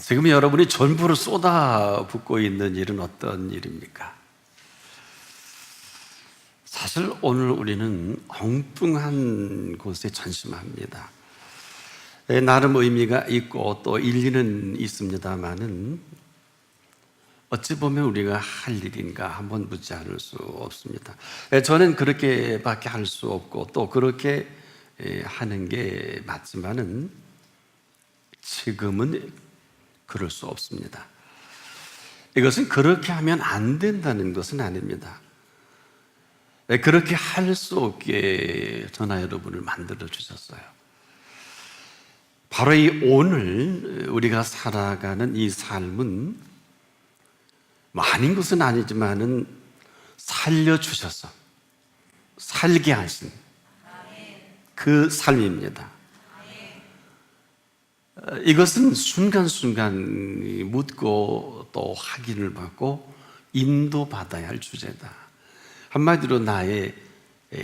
지금 여러분이 전부를 쏟아붓고 있는 일은 어떤 일입니까? 사실 오늘 우리는 엉뚱한 곳에 전심합니다. 나름 의미가 있고 또 일리는 있습니다만은 어찌 보면 우리가 할 일인가 한번 묻지 않을 수 없습니다. 저는 그렇게밖에 할 수 없고 또 그렇게 하는 게 맞지만은 지금은 그럴 수 없습니다. 이것은 그렇게 하면 안 된다는 것은 아닙니다. 그렇게 할 수 없게 저나 여러분을 만들어 주셨어요. 바로 이 오늘 우리가 살아가는 이 삶은 아닌 것은 아니지만은 살려주셔서 살게 하신 그 삶입니다. 이것은 순간순간 묻고 또 확인을 받고 인도받아야 할 주제다. 한마디로 나의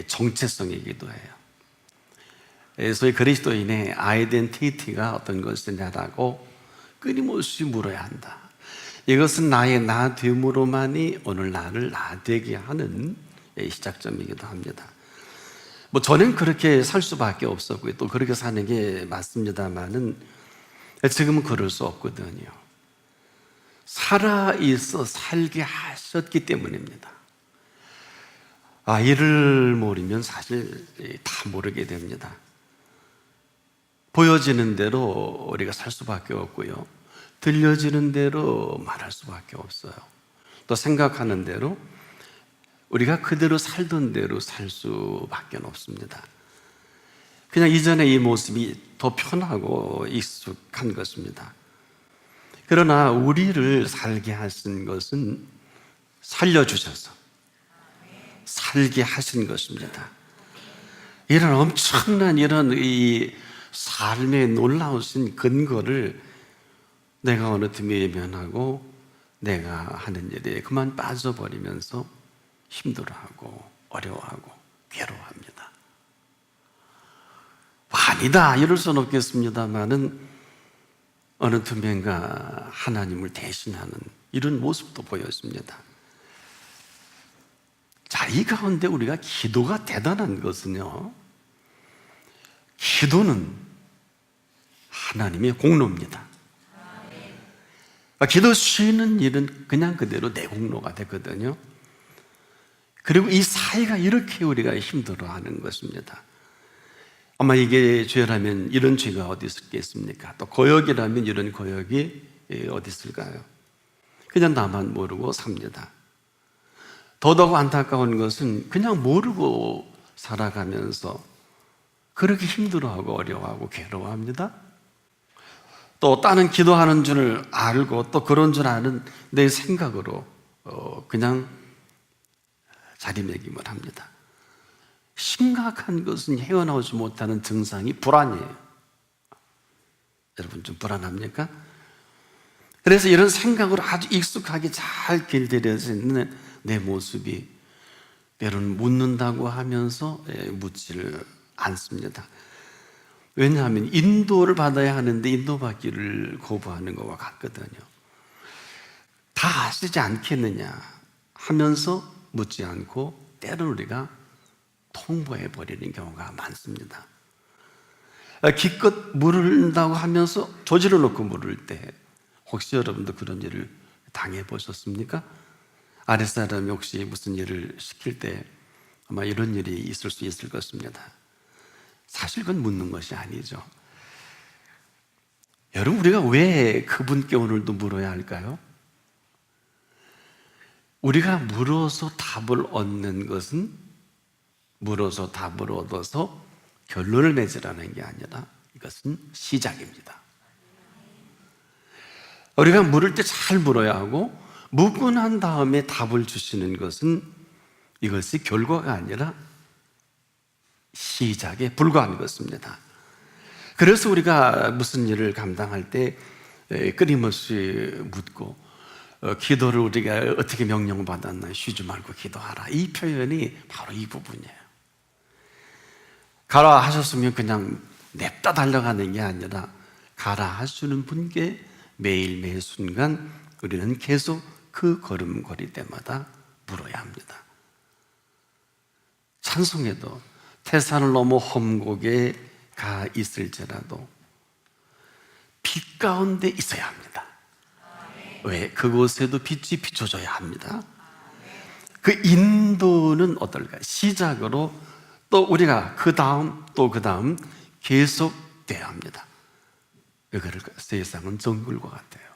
정체성이기도 해요. 소위 그리스도인의 아이덴티티가 어떤 것이냐라고 끊임없이 물어야 한다. 이것은 나의 나 됨으로만이 오늘 나를 나 되게 하는 시작점이기도 합니다. 저는 그렇게 살 수밖에 없었고요. 또 그렇게 사는 게 맞습니다만은 지금은 그럴 수 없거든요. 살아있어 살게 하셨기 때문입니다. 이를 모르면 사실 다 모르게 됩니다. 보여지는 대로 우리가 살 수밖에 없고요. 들려지는 대로 말할 수밖에 없어요. 또 생각하는 대로 우리가 그대로 살던 대로 살 수밖에 없습니다. 그냥 이전의 이 모습이 더 편하고 익숙한 것입니다. 그러나 우리를 살게 하신 것은 살려주셔서 살게 하신 것입니다. 이런 엄청난 이 삶의 놀라우신 근거를 내가 어느 틈에 외면하고 내가 하는 일에 그만 빠져버리면서 힘들어하고 어려워하고 괴로워합니다. 아니다 이럴 수는 없겠습니다만은 어느 틈엔가 하나님을 대신하는 이런 모습도 보였습니다. 자, 이 가운데 우리가 기도가 대단한 것은요, 기도는 하나님의 공로입니다. 기도 쉬는 일은 그냥 그대로 내 공로가 되거든요. 그리고 이 사이가 이렇게 우리가 힘들어하는 것입니다. 아마 이게 죄라면 이런 죄가 어디 있겠습니까? 또 거역이라면 이런 거역이 어디 있을까요? 그냥 나만 모르고 삽니다. 더더욱 안타까운 것은 그냥 모르고 살아가면서 그렇게 힘들어하고 어려워하고 괴로워합니다. 또 다른 기도하는 줄 알고 또 그런 줄 아는 내 생각으로 그냥 자리매김을 합니다. 심각한 것은 헤어나오지 못하는 증상이 불안이에요. 여러분 좀 불안합니까? 그래서 이런 생각으로 아주 익숙하게 잘 길들여져 있는 내 모습이 때로는 묻는다고 하면서 묻지를 않습니다. 왜냐하면 인도를 받아야 하는데 인도받기를 거부하는 것과 같거든요. 다 아시지 않겠느냐 하면서 묻지 않고 때로는 우리가 통보해버리는 경우가 많습니다. 기껏 물은다고 하면서 조지를 놓고 물을 때 혹시 여러분도 그런 일을 당해보셨습니까? 아랫사람이 혹시 무슨 일을 시킬 때 아마 이런 일이 있을 수 있을 것입니다. 사실 그건 묻는 것이 아니죠. 여러분, 우리가 왜 그분께 오늘도 물어야 할까요? 우리가 물어서 답을 얻는 것은 물어서 답을 얻어서 결론을 맺으라는 게 아니라 이것은 시작입니다. 우리가 물을 때 잘 물어야 하고 묻고 난 다음에 답을 주시는 것은 이것이 결과가 아니라 시작에 불과한 것입니다. 그래서 우리가 무슨 일을 감당할 때 끊임없이 묻고 기도를 우리가 어떻게 명령받았나 쉬지 말고 기도하라, 이 표현이 바로 이 부분이에요. 가라 하셨으면 그냥 냅다 달려가는 게 아니라 가라 하시는 분께 매일 매 순간 우리는 계속 그 걸음걸이 때마다 물어야 합니다. 찬송에도 태산을 넘어 험곡에 가 있을지라도 빛 가운데 있어야 합니다. 왜? 그곳에도 빛이 비춰져야 합니다. 그 인도는 어떨까? 시작으로 또 우리가 그 다음 또 그 다음 계속 돼야 합니다. 왜 그럴까요? 세상은 정글과 같아요.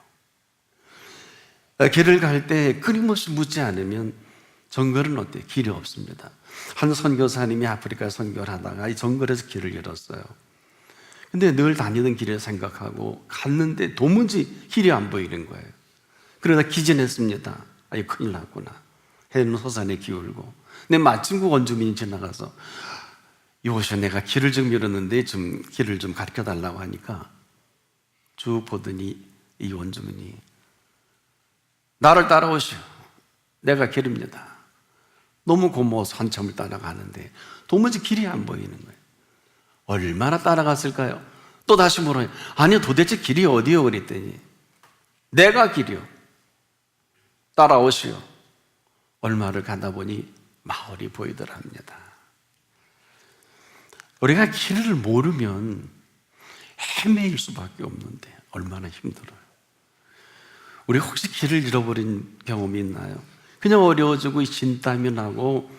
길을 갈 때 끊임없이 묻지 않으면 정글은 어때요? 길이 없습니다. 한 선교사님이 아프리카 선교를 하다가 이 정글에서 길을 잃었어요. 근데 늘 다니던 길을 생각하고 갔는데 도무지 길이 안 보이는 거예요. 그러다 기진했습니다. 아이 큰일 났구나. 해는 호산에 기울고. 근데 마침 그 원주민이 지나가서 이곳에 내가 길을 좀 잃었는데 좀 길을 좀 가르쳐 달라고 하니까 쭉 보더니 이 원주민이 나를 따라오시오. 내가 길입니다. 너무 고마워서 한참을 따라가는데 도무지 길이 안 보이는 거예요. 얼마나 따라갔을까요? 또 다시 물어요. 아니요, 도대체 길이 어디요? 그랬더니 내가 길이요. 따라오시오. 얼마를 가다 보니 마을이 보이더라 합니다. 우리가 길을 모르면 헤매일 수밖에 없는데 얼마나 힘들어요. 우리 혹시 길을 잃어버린 경험이 있나요? 그냥 어려워지고 진땀이 나고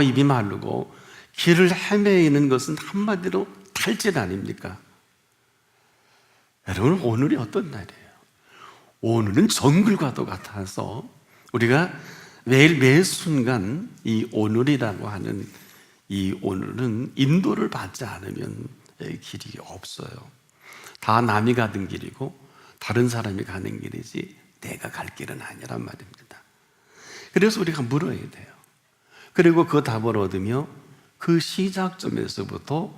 입이 마르고 길을 헤매이는 것은 한마디로 탈진 아닙니까? 여러분, 오늘이 어떤 날이에요? 오늘은 정글과도 같아서 우리가 매일 매 순간 이 오늘이라고 하는 이 오늘은 인도를 받지 않으면 길이 없어요. 다 남이 가던 길이고 다른 사람이 가는 길이지 내가 갈 길은 아니란 말입니다. 그래서 우리가 물어야 돼요. 그리고 그 답을 얻으며 그 시작점에서부터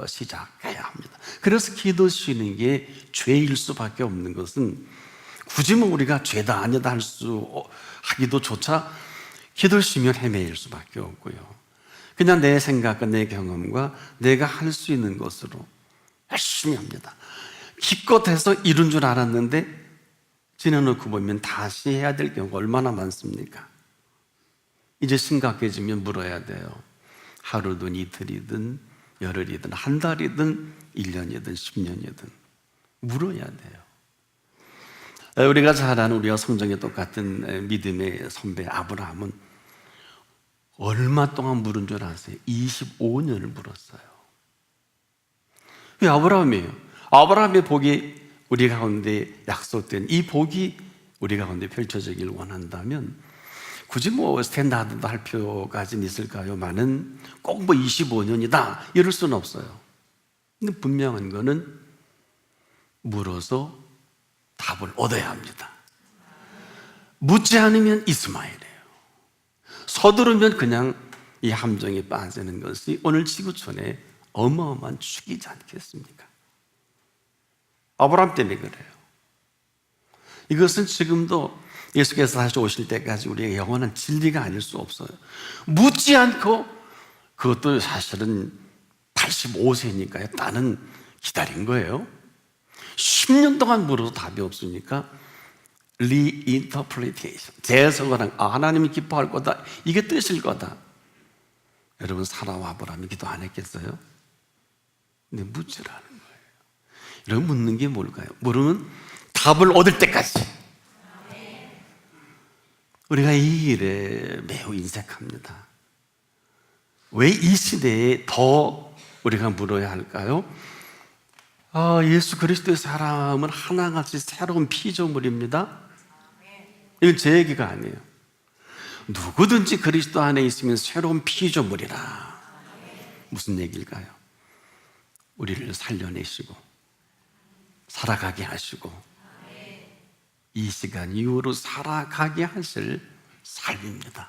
시작해야 합니다. 그래서 기도 쉬는 게 죄일 수밖에 없는 것은 굳이 우리가 죄다 아니다 하기도 조차 기도 쉬면 헤매일 수밖에 없고요. 그냥 내 생각과 내 경험과 내가 할 수 있는 것으로 열심히 합니다. 기껏 해서 이룬 줄 알았는데 지내놓고 보면 다시 해야 될 경우가 얼마나 많습니까? 이제 심각해지면 물어야 돼요. 하루든 이틀이든 열흘이든 한 달이든 1년이든 10년이든 물어야 돼요. 우리가 잘 아는 우리가 성경에 똑같은 믿음의 선배 아브라함은 얼마 동안 물은 줄 아세요? 25년을 물었어요. 왜 아브라함이에요? 아브라함의 복이 우리 가운데 약속된 이 복이 우리 가운데 펼쳐지길 원한다면 굳이 스탠다드도 할 필요까지는 있을까요? 많은 꼭 25년이다 이럴 수는 없어요. 근데 분명한 거는 물어서 답을 얻어야 합니다. 묻지 않으면 이스마엘이에요. 서두르면 그냥 이 함정에 빠지는 것이 오늘 지구촌에 어마어마한 축이지 않겠습니까? 아브라함 때문에 그래요. 이것은 지금도 예수께서 다시 오실 때까지 우리의 영원한 진리가 아닐 수 없어요. 묻지 않고, 그것도 사실은 85세니까요. 나는 기다린 거예요. 10년 동안 물어도 답이 없으니까 리인터프리테이션, 재해석을 하나님이 기뻐할 거다, 이게 뜻일 거다. 여러분, 사라와 아브라함이 기도 안 했겠어요? 근데 묻지라는 거예요. 여러분, 묻는 게 뭘까요? 물으면 답을 얻을 때까지. 우리가 이 일에 매우 인색합니다. 왜 이 시대에 더 우리가 물어야 할까요? 예수 그리스도의 사람은 하나같이 새로운 피조물입니다. 이건 제 얘기가 아니에요. 누구든지 그리스도 안에 있으면 새로운 피조물이라. 무슨 얘기일까요? 우리를 살려내시고 살아가게 하시고 이 시간 이후로 살아가게 하실 삶입니다.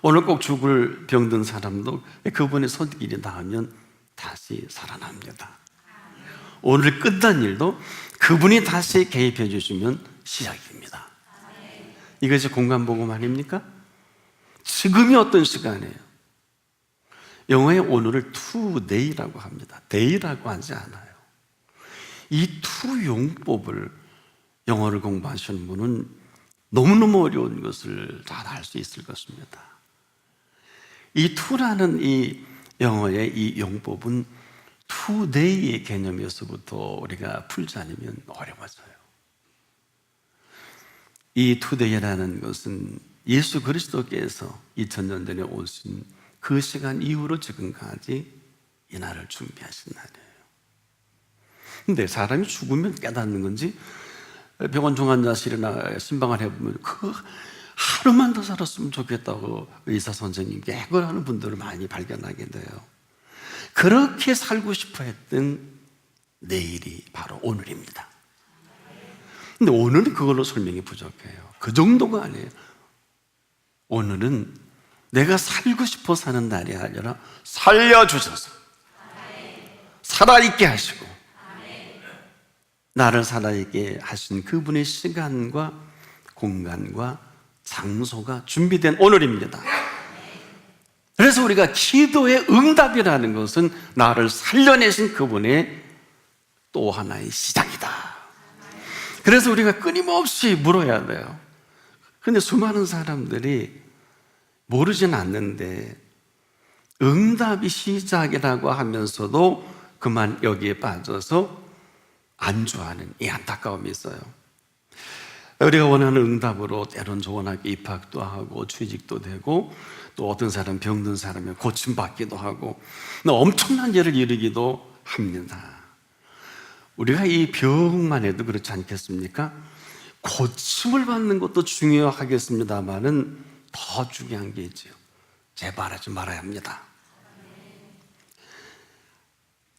오늘 꼭 죽을 병든 사람도 그분의 손길이 닿으면 다시 살아납니다. 오늘 끝난 일도 그분이 다시 개입해 주시면 시작입니다. 이것이 공간복음 아닙니까? 지금이 어떤 시간이에요? 영어의 오늘을 today라고 합니다. day라고 하지 않아요. 이 투용법을 영어를 공부하시는 분은 너무너무 어려운 것을 잘 알 수 있을 것입니다. 이 투라는 이 영어의 이 용법은 투데이의 개념에서부터 우리가 풀지 않으면 어려워져요. 이 투데이라는 것은 예수 그리스도께서 2000년 전에 오신 그 시간 이후로 지금까지 이 날을 준비하신 날이에요. 근데 사람이 죽으면 깨닫는 건지 병원 중환자실이나 신방을 해보면 그 하루만 더 살았으면 좋겠다고 의사 선생님께 해결하는 분들을 많이 발견하게 돼요. 그렇게 살고 싶어 했던 내일이 바로 오늘입니다. 근데 오늘은 그걸로 설명이 부족해요. 그 정도가 아니에요. 오늘은 내가 살고 싶어 사는 날이 아니라 살려주셔서 살아있게 하시고 나를 살아있게 하신 그분의 시간과 공간과 장소가 준비된 오늘입니다. 그래서 우리가 기도의 응답이라는 것은 나를 살려내신 그분의 또 하나의 시작이다. 그래서 우리가 끊임없이 물어야 돼요. 근데 수많은 사람들이 모르진 않는데 응답이 시작이라고 하면서도 그만 여기에 빠져서 안주하는 이 안타까움이 있어요. 우리가 원하는 응답으로 때론 좋은 학교 입학도 하고 취직도 되고 또 어떤 사람 병든 사람이 고침받기도 하고 엄청난 일을 이루기도 합니다. 우리가 이 병만 해도 그렇지 않겠습니까? 고침을 받는 것도 중요하겠습니다만은 더 중요한 게 있죠. 재발하지 말아야 합니다.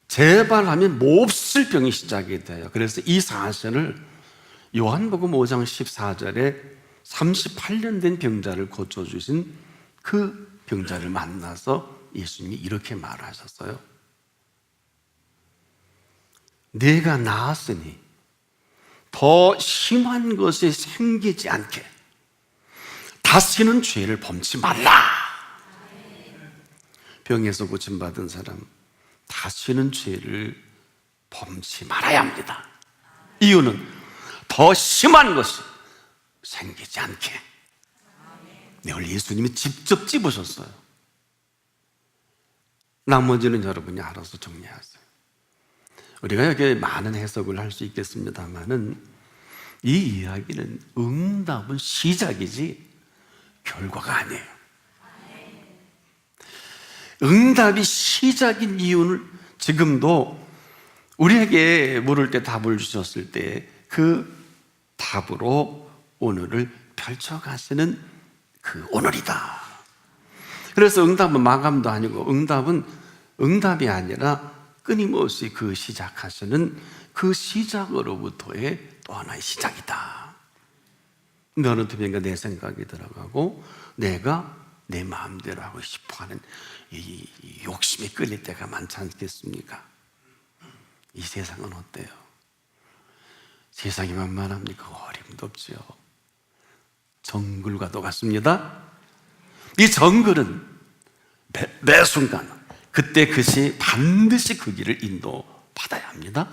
재발하면 몹쓸 병이 시작이 돼요. 그래서 이 사실을 요한복음 5장 14절에 38년 된 병자를 고쳐주신 그 병자를 만나서 예수님이 이렇게 말하셨어요. 내가 나았으니 더 심한 것이 생기지 않게 다시는 죄를 범치 말라. 병에서 고침받은 사람 다시는 죄를 범치 말아야 합니다. 이유는 더 심한 것이 생기지 않게. 오늘 예수님이 직접 찝으셨어요. 나머지는 여러분이 알아서 정리하세요. 우리가 여기에 많은 해석을 할 수 있겠습니다만은 이 이야기는 응답은 시작이지 결과가 아니에요. 응답이 시작인 이유는 지금도 우리에게 물을 때 답을 주셨을 때 그 답으로 오늘을 펼쳐가시는 그 오늘이다. 그래서 응답은 마감도 아니고 응답은 응답이 아니라 끊임없이 그 시작하시는 그 시작으로부터의 또 하나의 시작이다. 근데 어느 틈인가 내 생각이 들어가고 내가 내 마음대로 하고 싶어하는 이 욕심이 끌릴 때가 많지 않겠습니까? 이 세상은 어때요? 세상이 만만합니까? 어림도 없죠. 정글과 똑같습니다. 이 정글은 매 순간 그때 그시 반드시 그 길을 인도받아야 합니다.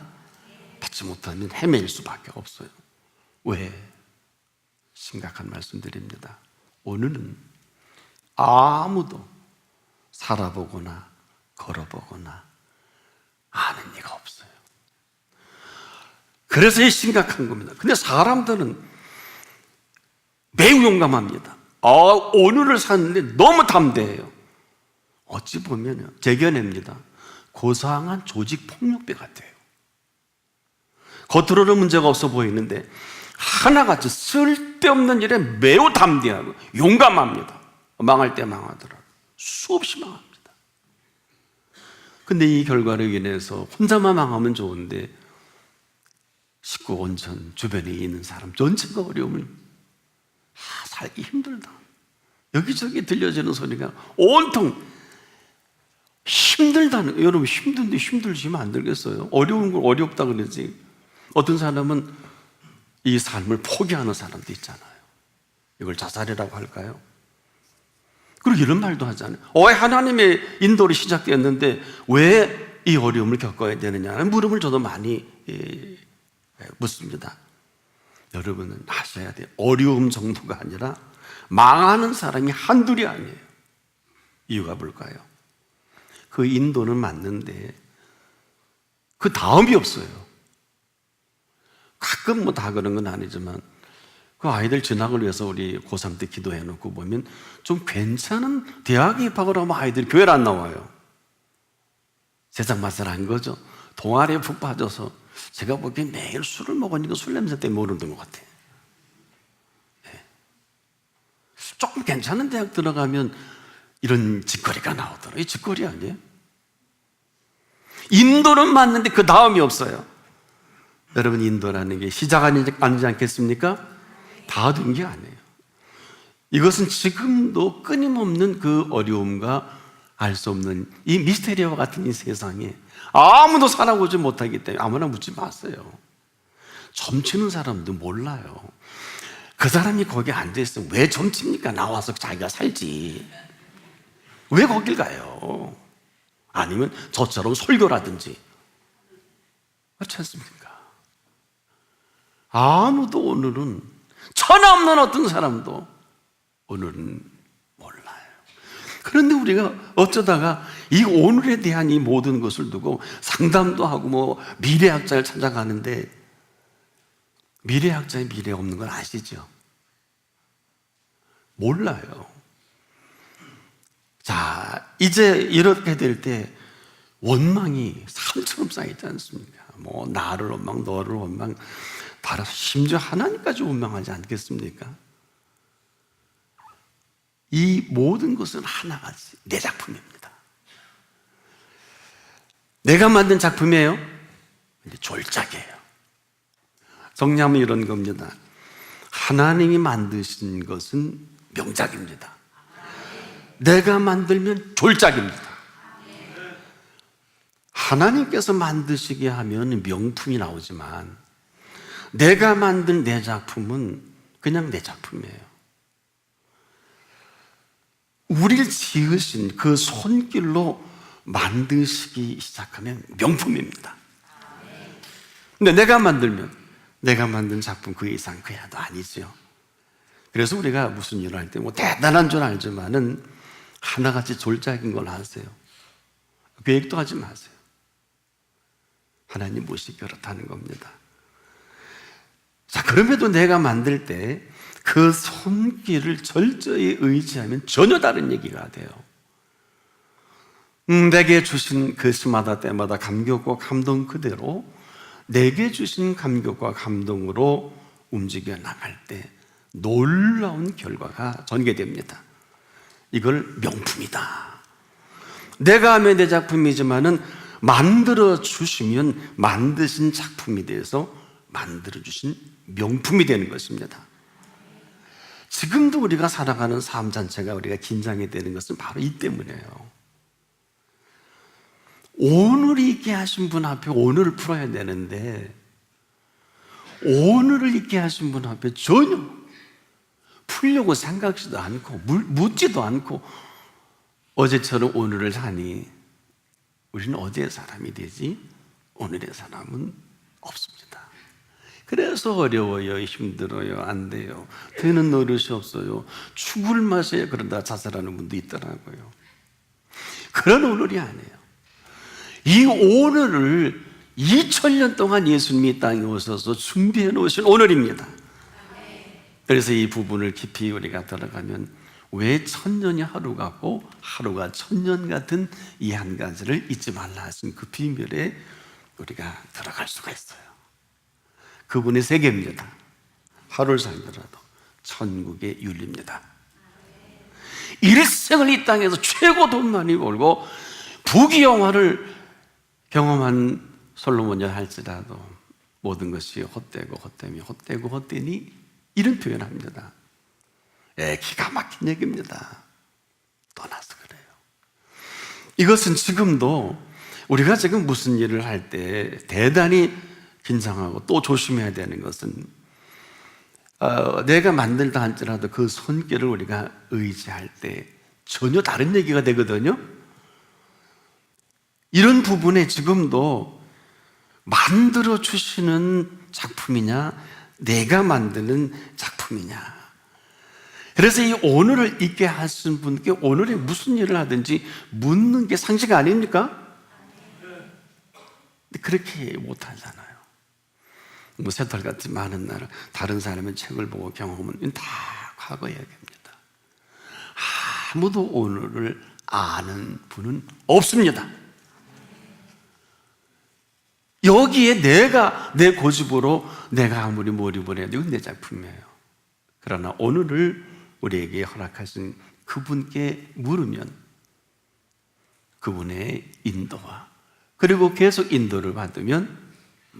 받지 못하면 헤매일 수밖에 없어요. 왜? 심각한 말씀드립니다. 오늘은 아무도 살아보거나 걸어보거나 아는 이가 없어요. 그래서 이 심각한 겁니다. 근데 사람들은 매우 용감합니다. 오늘을 사는데 너무 담대해요. 어찌 보면 재견입니다. 고상한 조직 폭력배 같아요. 겉으로는 문제가 없어 보이는데 하나같이 쓸데없는 일에 매우 담대하고 용감합니다. 망할 때 망하더라도 수없이 망합니다. 근데 이 결과로 인해서 혼자만 망하면 좋은데 식구 온천 주변에 있는 사람 전체가 어려움을 살기 힘들다. 여기저기 들려지는 소리가 온통 힘들다는, 여러분 힘든데 힘들지면 안 되겠어요? 어려운 걸 어렵다 그러지. 어떤 사람은 이 삶을 포기하는 사람도 있잖아요. 이걸 자살이라고 할까요? 그리고 이런 말도 하잖아요. 왜 하나님의 인도로 시작되었는데 왜 이 어려움을 겪어야 되느냐 물음을 저도 많이 묻습니다. 여러분은 아셔야 돼요. 어려움 정도가 아니라 망하는 사람이 한둘이 아니에요. 이유가 뭘까요? 그 인도는 맞는데 그 다음이 없어요. 가끔 뭐 다 그런 건 아니지만 그 아이들 진학을 위해서 우리 고3 때 기도해 놓고 보면 좀 괜찮은 대학에 입학을 하면 아이들이 교회를 안 나와요. 세상 맛을 안 거죠. 동아리에 푹 빠져서 제가 보기엔 매일 술을 먹으니까 술 냄새 때문에 모르는 것 같아요. 네. 조금 괜찮은 대학 들어가면 이런 짓거리가 나오더라고요. 이 짓거리 아니에요? 인도는 맞는데 그 다음이 없어요. 여러분, 인도라는 게 시작 아니지 않겠습니까? 다 된 게 아니에요. 이것은 지금도 끊임없는 그 어려움과 알 수 없는 이 미스테리와 같은 이 세상에 아무도 살아보지 못하기 때문에 아무나 묻지 마세요. 점치는 사람도 몰라요. 그 사람이 거기 앉아있으면 왜 점칩니까? 나와서 자기가 살지. 왜 거길 가요? 아니면 저처럼 설교라든지. 그렇지 않습니까? 아무도 오늘은 천하 없는 어떤 사람도 오늘은 몰라요. 그런데 우리가 어쩌다가 이 오늘에 대한 이 모든 것을 두고 상담도 하고 뭐 미래학자를 찾아가는데 미래학자의 미래 없는 건 아시죠? 몰라요. 자, 이제 이렇게 될 때 원망이 산처럼 쌓이지 않습니까? 뭐 나를 원망, 너를 원망, 바로 심지어 하나님까지 원망하지 않겠습니까? 이 모든 것은 하나같이 내 작품입니다. 내가 만든 작품이에요? 졸작이에요. 정리하면 이런 겁니다. 하나님이 만드신 것은 명작입니다. 내가 만들면 졸작입니다. 하나님께서 만드시게 하면 명품이 나오지만 내가 만든 내 작품은 그냥 내 작품이에요. 우리를 지으신 그 손길로 만드시기 시작하면 명품입니다. 근데 내가 만들면 내가 만든 작품 그 이상 그 이하도 아니죠. 그래서 우리가 무슨 일을 할 때 뭐 대단한 줄 알지만은 하나같이 졸작인 걸 하세요. 계획도 하지 마세요. 하나님 무엇이 그렇다는 겁니다. 자, 그럼에도 내가 만들 때 그 손길을 철저히 의지하면 전혀 다른 얘기가 돼요. 내게 주신 그 시마다 때마다 감격과 감동 그대로 내게 주신 감격과 감동으로 움직여 나갈 때 놀라운 결과가 전개됩니다. 이걸 명품이다. 내가 하면 내 작품이지만은 만들어 주시면 만드신 작품이 돼서 만들어 주신 명품이 되는 것입니다. 지금도 우리가 살아가는 삶 자체가 우리가 긴장이 되는 것은 바로 이 때문이에요. 오늘이 있게 하신 분 앞에 오늘을 풀어야 되는데 오늘을 있게 하신 분 앞에 전혀 풀려고 생각지도 않고 묻지도 않고 어제처럼 오늘을 사니 우리는 어제의 사람이 되지 오늘의 사람은 없습니다. 그래서 어려워요, 힘들어요, 안 돼요, 되는 노릇이 없어요, 죽을 맛에 그러다 자살하는 분도 있더라고요. 그런 오늘이 아니에요. 이 오늘을 2000년 동안 예수님이 이 땅에 오셔서 준비해 놓으신 오늘입니다. 그래서 이 부분을 깊이 우리가 들어가면 왜 1000년이 하루 같고 하루가 1000년 같은 이 한 가지를 잊지 말라 하신 그 비밀에 우리가 들어갈 수가 있어요. 그분의 세계입니다. 하루를 살더라도 천국의 윤리입니다. 일생을 이 땅에서 최고 돈 많이 벌고 부귀영화를 경험한 솔로몬이 할지라도 모든 것이 헛되고 헛되며 헛되고 헛되니 이런 표현합니다. 기가 막힌 얘기입니다. 떠나서 그래요. 이것은 지금도 우리가 지금 무슨 일을 할 때 대단히 긴장하고 또 조심해야 되는 것은 내가 만들다 할지라도 그 손길을 우리가 의지할 때 전혀 다른 얘기가 되거든요. 이런 부분에 지금도 만들어 주시는 작품이냐, 내가 만드는 작품이냐. 그래서 이 오늘을 있게 하신 분께 오늘에 무슨 일을 하든지 묻는 게 상식 아닙니까? 근데 그렇게 못하잖아요. 뭐 새털같이 많은 날 다른 사람의 책을 보고 경험은 다 과거 이야기입니다. 아무도 오늘을 아는 분은 없습니다. 여기에 내가 내 고집으로 내가 아무리 몰입을 해도 이건 내 작품이에요. 그러나 오늘을 우리에게 허락하신 그분께 물으면 그분의 인도와 그리고 계속 인도를 받으면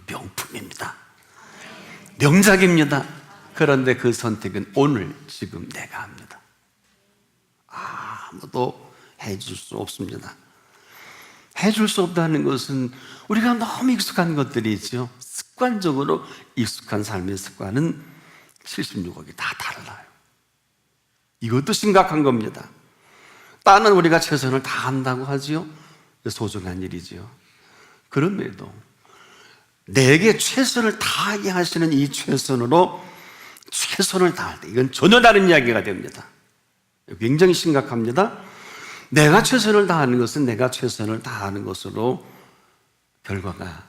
명품입니다. 명작입니다. 그런데 그 선택은 오늘 지금 내가 합니다. 아무도 해줄 수 없습니다. 해줄 수 없다는 것은 우리가 너무 익숙한 것들이죠. 습관적으로 익숙한 삶의 습관은 76억이 다 달라요. 이것도 심각한 겁니다. 딴은 우리가 최선을 다한다고 하지요. 소중한 일이지요. 그럼에도 내게 최선을 다하게 하시는 이 최선으로 최선을 다할 때 이건 전혀 다른 이야기가 됩니다. 굉장히 심각합니다. 내가 최선을 다하는 것은 내가 최선을 다하는 것으로 결과가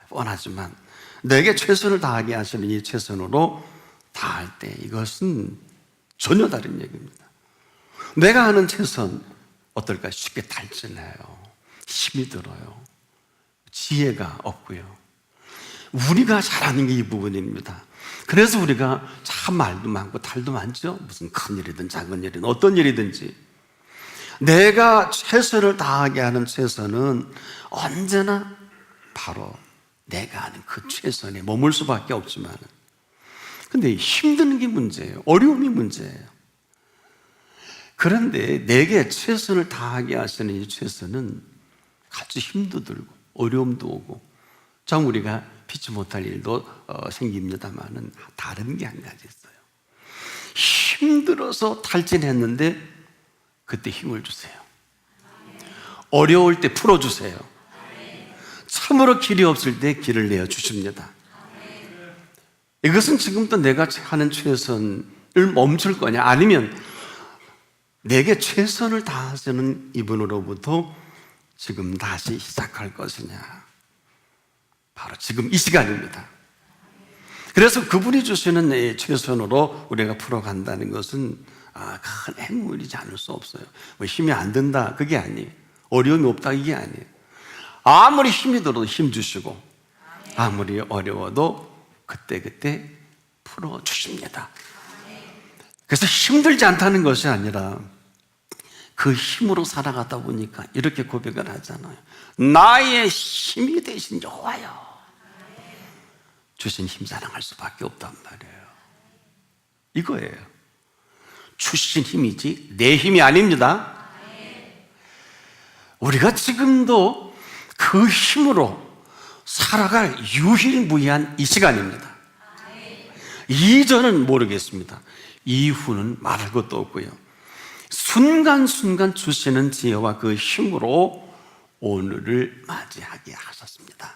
뻔하지만 내게 최선을 다하게 하시는 이 최선으로 다할 때 이것은 전혀 다른 얘기입니다. 내가 하는 최선 어떨까? 쉽게 탈진해요. 힘이 들어요. 지혜가 없고요. 우리가 잘하는 게 이 부분입니다. 그래서 우리가 참 말도 많고 탈도 많죠. 무슨 큰 일이든 작은 일이든 어떤 일이든지 내가 최선을 다하게 하는 최선은 언제나 바로 내가 하는 그 최선에 머물 수밖에 없지만 근데 힘드는 게 문제예요. 어려움이 문제예요. 그런데 내게 최선을 다하게 하시는 이 최선은 같이 힘도 들고 어려움도 오고 참 우리가 피치 못할 일도 생깁니다만은 다른 게 한 가지 있어요. 힘들어서 탈진했는데 그때 힘을 주세요. 어려울 때 풀어주세요. 참으로 길이 없을 때 길을 내어 주십니다. 이것은 지금도 내가 하는 최선을 멈출 거냐 아니면 내게 최선을 다하시는 이분으로부터 지금 다시 시작할 것이냐. 바로 지금 이 시간입니다. 그래서 그분이 주시는 최선으로 우리가 풀어간다는 것은 큰 행운이지 않을 수 없어요. 뭐 힘이 안 든다 그게 아니에요. 어려움이 없다 이게 아니에요. 아무리 힘이 들어도 힘 주시고 아무리 어려워도 그때그때 풀어주십니다. 그래서 힘들지 않다는 것이 아니라 그 힘으로 살아가다 보니까 이렇게 고백을 하잖아요. 나의 힘이 되신 여호와여. 주신 힘 자랑할 수밖에 없단 말이에요. 이거예요. 주신 힘이지 내 힘이 아닙니다. 우리가 지금도 그 힘으로 살아갈 유일무이한 이 시간입니다. 이전은 모르겠습니다. 이후는 말할 것도 없고요. 순간순간 주시는 지혜와 그 힘으로 오늘을 맞이하게 하셨습니다.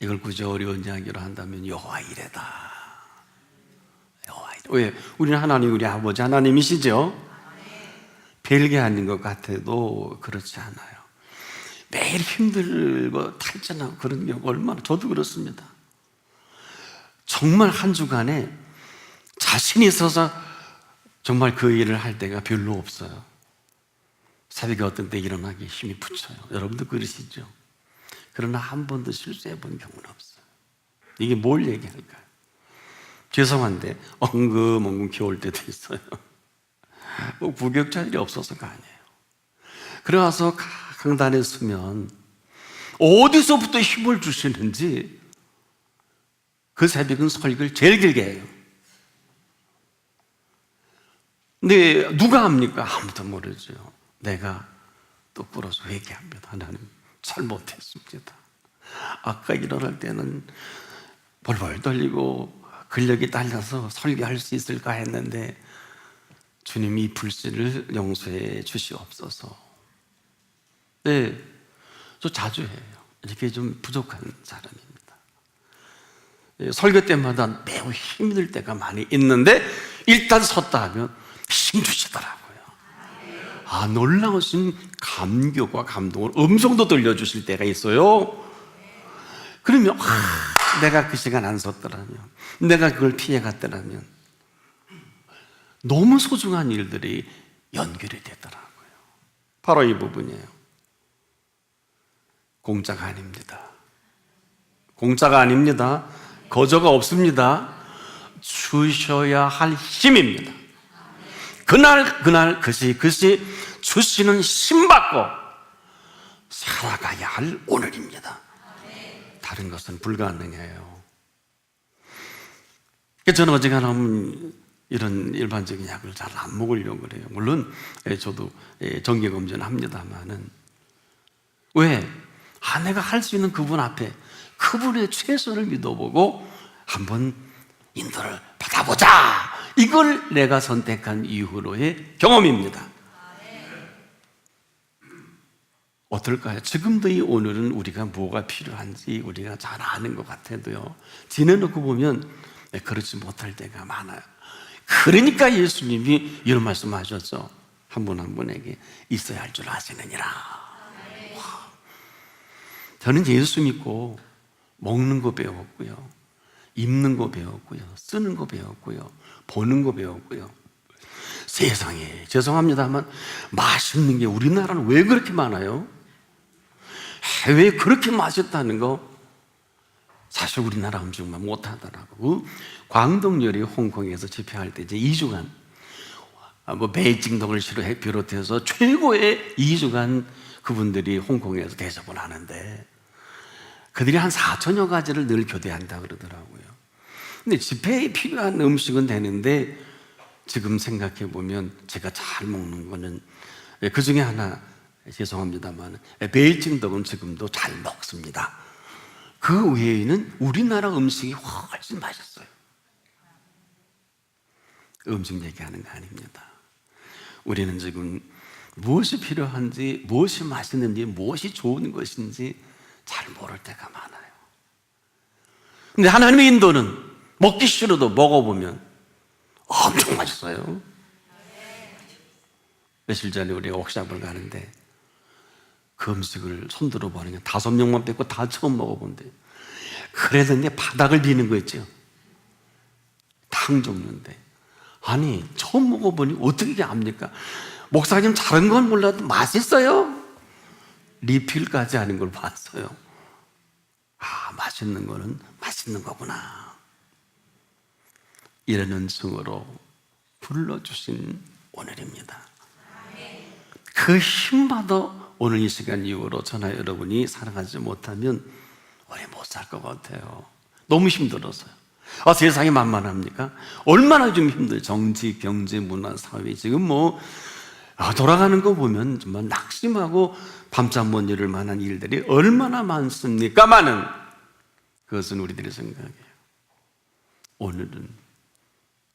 이걸 굳이 어려운 이야기로 한다면 여호와 이레다. 여호와 이레. 왜? 우리는 하나님 우리 아버지 하나님이시죠. 별게 아닌 것 같아도 그렇지 않아요. 매일 힘들고 탈진하고 그런 경우 얼마나 저도 그렇습니다. 정말 한 주간에 자신이 있어서 정말 그 일을 할 때가 별로 없어요. 새벽에 어떤 때 일어나기 힘이 붙여요. 여러분도 그러시죠? 그러나 한 번도 실수해 본 경우는 없어요. 이게 뭘 얘기할까요? 죄송한데 엉금엉금 겨울 때도 있어요. 뭐 부격자들이 없어서가 아니에요. 그래서 강단에 서면 어디서부터 힘을 주시는지 그 새벽은 설교를 제일 길게 해요. 근데 누가 합니까? 아무도 모르죠. 내가 똑부러서 회개합니다. 하나님 잘못했습니다. 아까 일어날 때는 벌벌 떨리고 근력이 딸려서 설교할 수 있을까 했는데 주님이 이 불씨를 용서해 주시옵소서. 네, 저 자주 해요. 이렇게 좀 부족한 사람입니다. 설교 때마다 매우 힘이 들 때가 많이 있는데 일단 섰다 하면 힘 주시더라고요. 놀라우신 감격과 감동을 음성도 들려주실 때가 있어요. 그러면 내가 그 시간 안 섰더라면, 내가 그걸 피해갔더라면 너무 소중한 일들이 연결이 되더라고요. 바로 이 부분이에요. 공짜가 아닙니다. 공짜가 아닙니다. 거저가 없습니다. 주셔야 할 힘입니다. 그날 그시 주시는 힘 받고 살아가야 할 오늘입니다. 다른 것은 불가능해요. 저는 어지간하면 이런 일반적인 약을 잘 안 먹으려고 그래요. 물론 저도 정기검진을 합니다만은 왜? 내가 할 수 있는 그분 앞에 그분의 최선을 믿어보고 한번 인도를 받아보자, 이걸 내가 선택한 이후로의 경험입니다. 어떨까요? 지금도 이 오늘은 우리가 뭐가 필요한지 우리가 잘 아는 것 같아도요, 지내놓고 보면 그렇지 못할 때가 많아요. 그러니까 예수님이 이런 말씀 하셨죠. 한 분 한 분에게 있어야 할 줄 아시느니라. 저는 예수 믿고 먹는 거 배웠고요, 입는 거 배웠고요, 쓰는 거 배웠고요, 보는 거 배웠고요. 세상에, 죄송합니다만 맛있는 게 우리나라는 왜 그렇게 많아요? 해외에 그렇게 맛있다는 거 사실 우리나라 음식만 못하더라고. 광동열이 홍콩에서 집회할 때 이제 2주간 베이징동을 비롯해서 최고의 2주간 그분들이 홍콩에서 대접을 하는데 그들이 한 4천여 가지를 늘 교대한다 그러더라고요. 근데 집회에 필요한 음식은 되는데 지금 생각해 보면 제가 잘 먹는 거는 그 중에 하나, 죄송합니다만 베이징덕은 지금도 잘 먹습니다. 그 외에는 우리나라 음식이 훨씬 맛있어요. 음식 얘기하는 거 아닙니다. 우리는 지금 무엇이 필요한지, 무엇이 맛있는지, 무엇이 좋은 것인지 잘 모를 때가 많아요. 근데 하나님의 인도는 먹기 싫어도 먹어보면 엄청 맛있어요. 며칠 전에 우리가 옥샵을 가는데 그 음식을 손들어 보니까 5명만 뺏고 다 처음 먹어본대. 그랬는데 바닥을 비는 거 있죠. 탕 종류인데, 아니 처음 먹어보니 어떻게 압니까? 목사님 다른 건 몰라도 맛있어요. 리필까지 하는 걸 봤어요. 맛있는 거는 맛있는 거구나. 이런 은총으로 불러주신 오늘입니다. 그 힘받아 오늘 이 시간 이후로 저나 여러분이 살아가지 못하면 오래 못 살 것 같아요. 너무 힘들어서요. 세상이 만만합니까? 얼마나 좀 힘들어요. 정치, 경제, 문화, 사회 지금 돌아가는 거 보면 정말 낙심하고 밤잠 못 이룰 만한 일들이 얼마나 많습니까마는 그것은 우리들의 생각이에요. 오늘은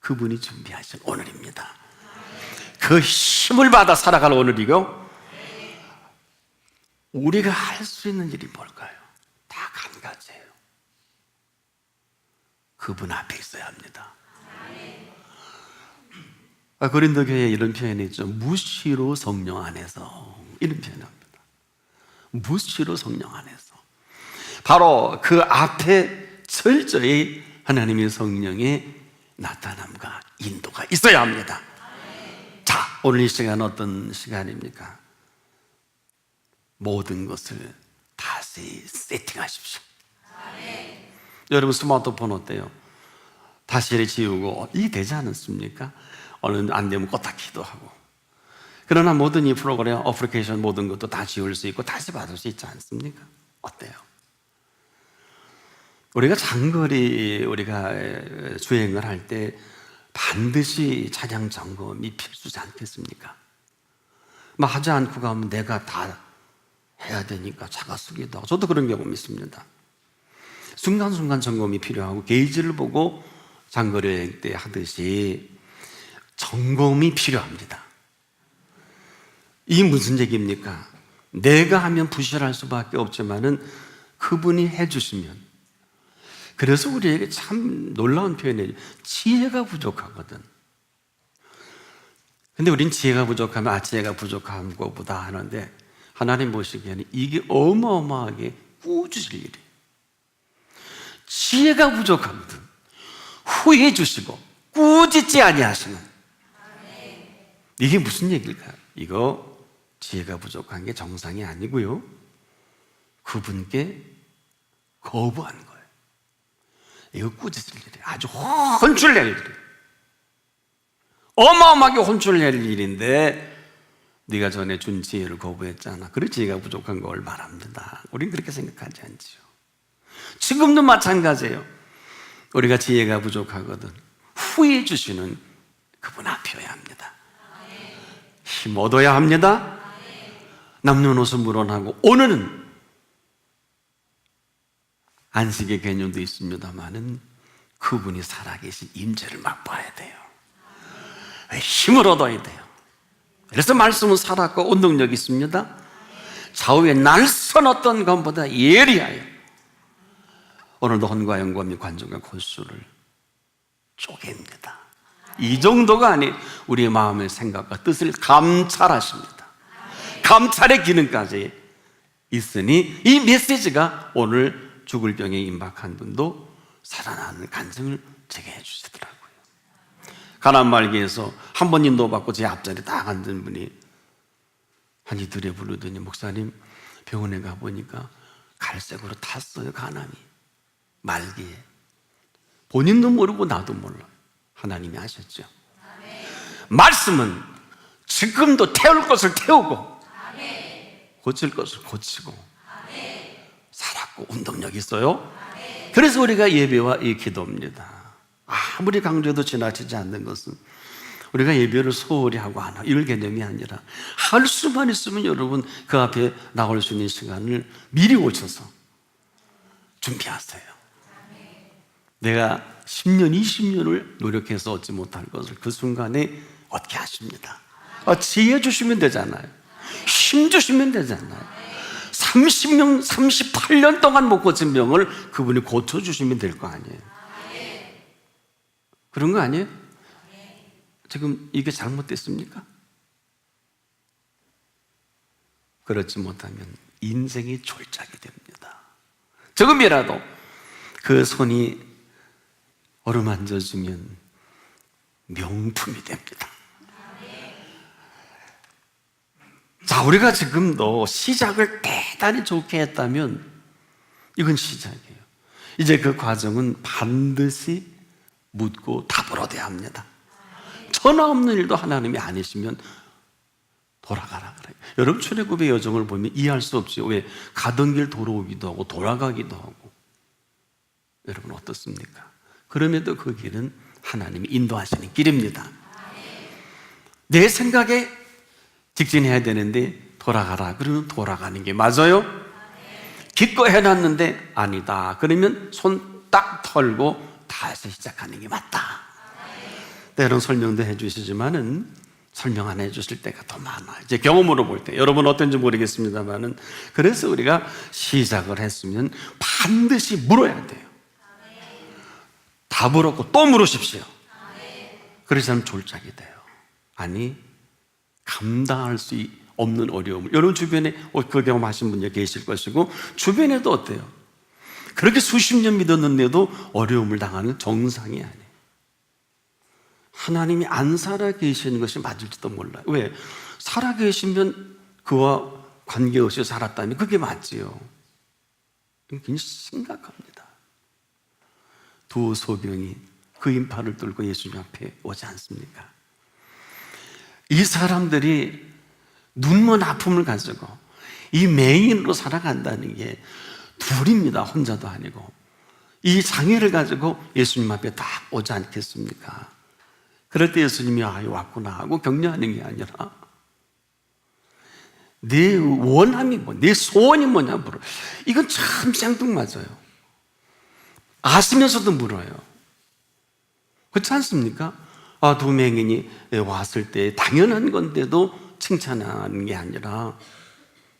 그분이 준비하신 오늘입니다. 그 힘을 받아 살아갈 오늘이고, 우리가 할 수 있는 일이 뭘까요? 딱 한 가지예요. 그분 앞에 있어야 합니다. 고린도 교회에 이런 표현이 있죠. 무시로 성령 안에서, 이런 표현합니다. 무시로 성령 안에서, 바로 그 앞에 철저히 하나님의 성령의 나타남과 인도가 있어야 합니다. 자, 오늘 이 시간은 어떤 시간입니까? 모든 것을 다시 세팅하십시오. 여러분 스마트폰 어때요? 다시 지우고 이게 되지 않습니까? 어느 안 되면 껐다 키도 하고. 그러나 모든 이 프로그램, 어플리케이션 모든 것도 다 지울 수 있고 다시 받을 수 있지 않습니까? 어때요? 우리가 장거리 주행을 할 때 반드시 차량 점검이 필수지 않겠습니까? 하지 않고 가면 내가 다 해야 되니까 차가 쓰기도 하고. 저도 그런 경험이 있습니다. 순간순간 점검이 필요하고 게이지를 보고 장거리 여행 때 하듯이 점검이 필요합니다. 이 무슨 얘기입니까? 내가 하면 부실할 수밖에 없지만은 그분이 해주시면. 그래서 우리에게 참 놀라운 표현이에요. 지혜가 부족하거든. 근데 우린 지혜가 부족하면 지혜가 부족한 것보다 하는데, 하나님 보시기에는 이게 어마어마하게 꾸짖을 일이에요. 지혜가 부족하거든 후회해 주시고 꾸짖지 아니하시는. 이게 무슨 얘기일까요? 이거 지혜가 부족한 게 정상이 아니고요, 그분께 거부하는 거예요. 이거 꾸짖을 일이에요. 아주 혼쭐낼 일이에요. 어마어마하게 혼쭐낼 일인데 네가 전에 준 지혜를 거부했잖아. 그래 지혜가 부족한 걸 말합니다. 우린 그렇게 생각하지 않지요. 지금도 마찬가지예요. 우리가 지혜가 부족하거든 후회해 주시는 그분 앞이어야 합니다. 힘 얻어야 합니다. 남녀노소 물어나고, 오늘은 안식의 개념도 있습니다만은 그분이 살아계신 임재를 맛봐야 돼요. 힘을 얻어야 돼요. 그래서 말씀은 살았고 운동력이 있습니다. 좌우에 날선 어떤 것보다 예리하여 오늘도 혼과 영광이 관중과 골수를 쪼갭니다. 이 정도가 아닌 우리의 마음의 생각과 뜻을 감찰하십니다. 감찰의 기능까지 있으니 이 메시지가 오늘 죽을 병에 임박한 분도 살아나는 간증을 제게 해주시더라고요. 가나안 말기에서 한 번 인도받고 제 앞자리에 딱 앉은 분이 한 이들에 부르더니, 목사님 병원에 가보니까 갈색으로 탔어요. 가나안이 말기에. 본인도 모르고 나도 몰라. 하나님이 하셨죠. 말씀은 지금도 태울 것을 태우고 고칠 것을 고치고 살았고 운동력이 있어요. 그래서 우리가 예배와 이 기도입니다. 아무리 강조해도 지나치지 않는 것은 우리가 예배를 소홀히 하고 안 하고 이런 개념이 아니라 할 수만 있으면 여러분 그 앞에 나올 수 있는 시간을 미리 오셔서 준비하세요. 내가 10년, 20년을 노력해서 얻지 못할 것을 그 순간에 얻게 하십니다. 지혜 주시면 되잖아요. 힘 주시면 되잖아요. 30년, 38년 동안 못 고친 병을 그분이 고쳐주시면 될 거 아니에요. 그런 거 아니에요? 지금 이게 잘못됐습니까? 그렇지 못하면 인생이 졸작이 됩니다. 조금이라도 그 손이 어루만져주면 명품이 됩니다. 자, 우리가 지금도 시작을 대단히 좋게 했다면 이건 시작이에요. 이제 그 과정은 반드시 묻고 답을 얻어야 합니다. 전화 없는 일도 하나님이 아니시면 돌아가라 그래요. 여러분 출애굽의 여정을 보면 이해할 수 없죠. 왜? 가던 길 돌아오기도 하고 돌아가기도 하고. 여러분 어떻습니까? 그럼에도 그 길은 하나님이 인도하시는 길입니다. 내 생각에 직진해야 되는데 돌아가라 그러면 돌아가는 게 맞아요? 기꺼이 해놨는데 아니다 그러면 손 딱 털고 다시 시작하는 게 맞다. 때론 설명도 해주시지만은 설명 안 해주실 때가 더 많아요. 이제 경험으로 볼 때 여러분 어떤지 모르겠습니다만은 그래서 우리가 시작을 했으면 반드시 물어야 돼요. 다 물었고 또 물으십시오. 그래서 하면 졸작이 돼요. 아니 감당할 수 없는 어려움을, 여러분 주변에 그 경험하신 분이 계실 것이고 주변에도 어때요? 그렇게 수십 년 믿었는데도 어려움을 당하는 정상이 아니에요. 하나님이 안 살아 계시는 것이 맞을지도 몰라요. 왜? 살아 계시면 그와 관계없이 살았다면 그게 맞지요. 굉장히 심각합니다. 두 소경이 그 인파를 뚫고 예수님 앞에 오지 않습니까? 이 사람들이 눈먼 아픔을 가지고 이 맹인으로 살아간다는 게 둘입니다. 혼자도 아니고. 이 장애를 가지고 예수님 앞에 딱 오지 않겠습니까? 그럴 때 예수님이 왔구나 하고 격려하는 게 아니라 내 원함이 뭐, 내 소원이 뭐냐 물어요. 이건 참 생뚱맞아요. 아시면서도 물어요. 그렇지 않습니까? 두 맹인이 왔을 때 당연한 건데도 칭찬하는 게 아니라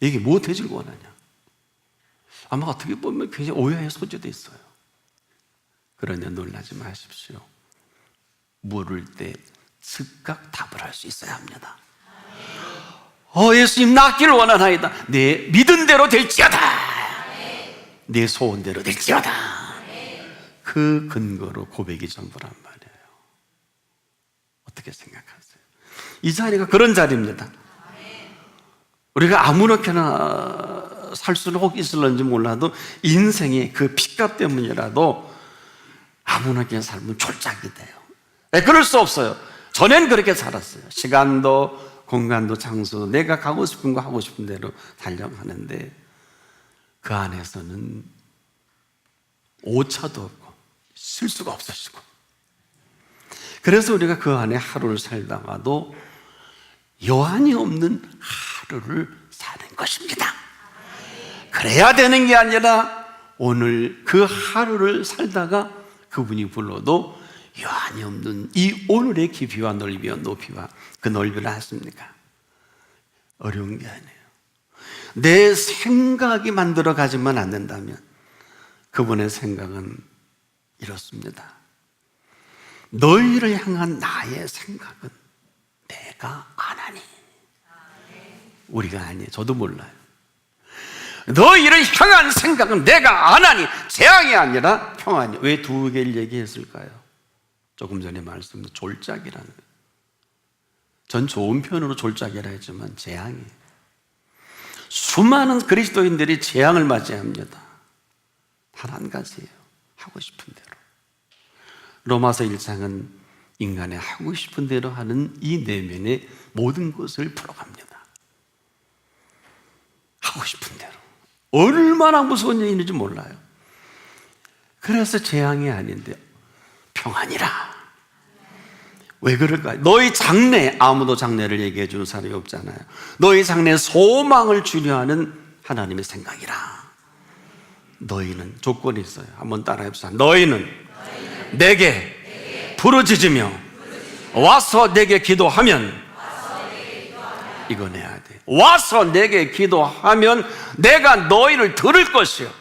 이게 무엇 해줄 원하냐? 아마 어떻게 보면 굉장히 오해의 소지도 있어요. 그러냐 놀라지 마십시오. 물을 때 즉각 답을 할 수 있어야 합니다. 예수님 낫기를 원하나이다. 내 믿은 대로 될지어다. 내 소원대로 될지어다. 그 근거로 고백이 전부란 말이에요. 어떻게 생각하세요? 이 자리가 그런 자리입니다. 우리가 아무렇게나 살 수는 혹 있을런지 몰라도 인생의 그 핏값 때문이라도 아무렇게나 살면 졸작이 돼요. 그럴 수 없어요. 전엔 그렇게 살았어요. 시간도 공간도 장소도 내가 가고 싶은 거 하고 싶은 대로 달려가는데 그 안에서는 오차도 없고 실수가 없으시고, 그래서 우리가 그 안에 하루를 살다가도 여한이 없는 하루를 사는 것입니다. 그래야 되는 게 아니라 오늘 그 하루를 살다가 그분이 불러도 여한이 없는 이 오늘의 깊이와 넓이와 높이와 그 넓이를 아십니까? 어려운 게 아니에요. 내 생각이 만들어 가지만 않는다면 그분의 생각은 이렇습니다. 너희를 향한 나의 생각은 내가 안 하니. 우리가 아니에요. 저도 몰라요. 너희를 향한 생각은 내가 안 하니, 재앙이 아니라 평안이. 왜 두 개를 얘기했을까요? 조금 전에 말씀드린 졸작이라는, 전 좋은 표현으로 졸작이라 했지만 재앙이에요. 수많은 그리스도인들이 재앙을 맞이합니다. 단 한 가지예요. 하고 싶은 대로. 로마서 1장은 인간의 하고 싶은 대로 하는 이 내면의 모든 것을 풀어갑니다. 하고 싶은 대로. 얼마나 무서운 일인지 몰라요. 그래서 재앙이 아닌데 평안이라. 왜 그럴까요? 너희 장래, 아무도 장래를 얘기해 주는 사람이 없잖아요. 너희 장래 소망을 주려 하는 하나님의 생각이라. 너희는 조건이 있어요. 한번 따라해 보세요. 너희는 내게 부르짖으며 와서 내게 기도하면, 이거 내야 돼. 와서 내게 기도하면 내가 너희를 들을 것이요.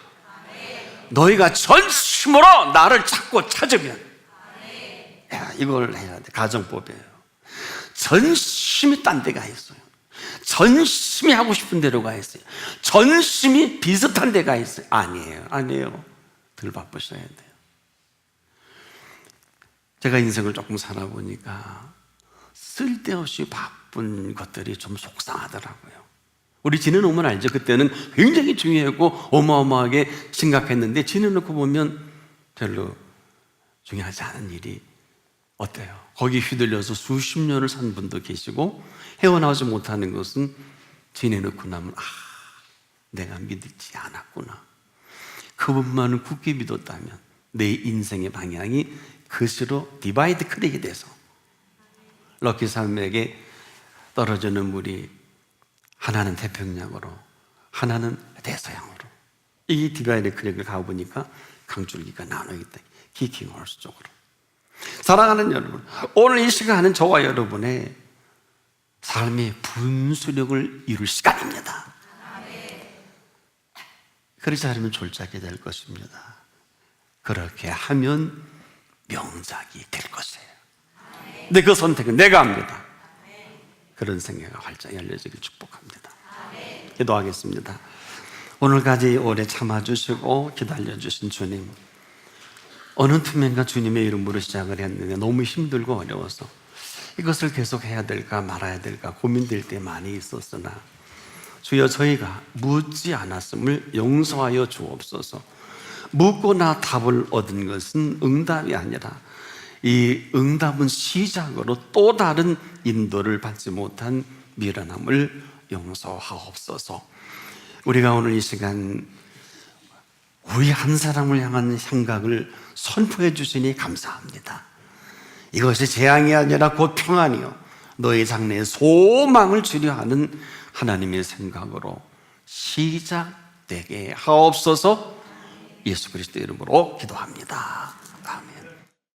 너희가 전심으로 나를 찾고 찾으면. 이걸 해야 돼. 가정법이에요. 전심이 딴 데가 있어요. 전심이 하고 싶은 데로가 있어요. 전심이 비슷한 데가 있어요. 아니에요. 덜 바쁘셔야 돼요. 제가 인생을 조금 살아보니까 쓸데없이 바쁜 것들이 좀 속상하더라고요. 우리 지내놓으면 알죠. 그때는 굉장히 중요했고 어마어마하게 심각했는데 지내놓고 보면 별로 중요하지 않은 일이 어때요? 거기 휘둘려서 수십 년을 산 분도 계시고 헤어나오지 못하는 것은 지내놓고 나면 내가 믿지 않았구나. 그분만을 굳게 믿었다면 내 인생의 방향이 그시로 디바이드 크랙이 돼서 럭키 산맥에 떨어지는 물이 하나는 태평양으로 하나는 대서양으로, 이 디바이드 크랙을 가보니까 강줄기가 나눠있다. 키킹홀스 쪽으로. 사랑하는 여러분, 오늘 이 시간은 저와 여러분의 삶의 분수령을 이룰 시간입니다. 그렇지 않으면 졸작이 될 것입니다. 그렇게 하면 명작이 될 것이에요. 근데 그 선택은 내가 합니다. 그런 생각이 활짝 열려지길 축복합니다. 기도하겠습니다. 오늘까지 오래 참아주시고 기다려주신 주님, 어느 틈엔가 주님의 이름으로 시작을 했는데 너무 힘들고 어려워서 이것을 계속 해야 될까 말아야 될까 고민될 때 많이 있었으나 주여, 저희가 묻지 않았음을 용서하여 주옵소서. 묻고나 답을 얻은 것은 응답이 아니라 이 응답은 시작으로 또 다른 인도를 받지 못한 미련함을 용서하옵소서. 우리가 오늘 이 시간 우리 한 사람을 향한 생각을 선포해 주시니 감사합니다. 이것이 재앙이 아니라 곧 평안이요 너희 장래에 소망을 주려 하는 하나님의 생각으로 시작되게 하옵소서. 예수 그리스도 이름으로 기도합니다.